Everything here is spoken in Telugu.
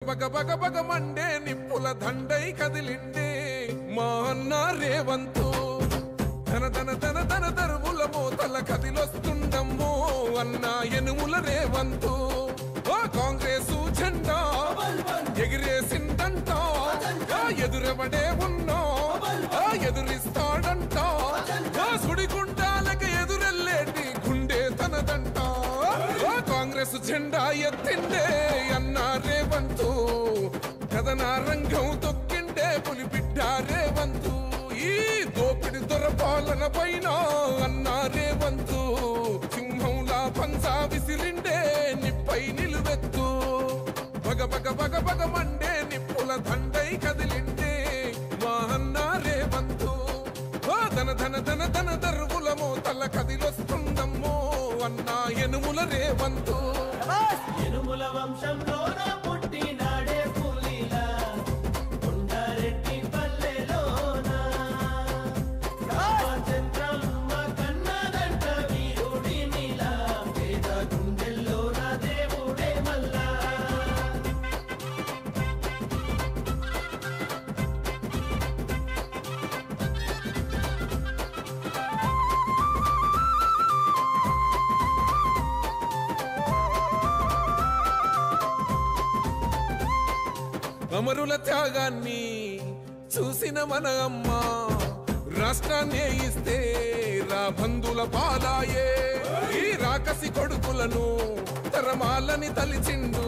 బగ బగ బగ మండే నిప్పుల దండై కదిలిండే మా అన్న రేవంతు ధన ధన ధన ధన దరువుల మోతల కదిలొస్తుండమ్మో అన్న ఎనుముల రేవంతు ఆ కాంగ్రెసు జెండా ఎగిరేసిందంట ఎదురెవడే ఉన్నా ఎదురిస్తాడంట సుడిగుండాలకి ఎదురెల్లేటి గుండె తనదంట కాంగ్రెస్ జెండా ఎత్తిండే అన్న రేవంతు కథన రంగం తొక్కిండే పులిబిడ్డ రేవంతు ఈ దోపిడి దొరపాలన పైన అన్న రేవంతు సింహంలా పంజా విసిరిండే నిప్పై నిలువెత్తు బగ బగ బగ బగ మండే నిప్పుల దండై కదిలిండే మా అన్న రేవంతు ధన ధన ధన ధన దరువుల మోతల కదిలొస్తుందమ్మో అన్న ఎనుముల రేవంతు ఎనుముల వంశంలోన పుట్టినాడే పులిలా కొండారెడ్డి పల్లెలోన రామచంద్రమ్మ కన్నదంట వీరుడినిలా పేద గుండెల్లోన దేవుడే మల్లా అమరుల త్యాగాన్ని చూసిన మన అమ్మ రాష్ట్రాన్ని ఇస్తే రా బంధుల పాలాయే ఈ రాకసి కొడుకులను తరమాలని తలిచిండు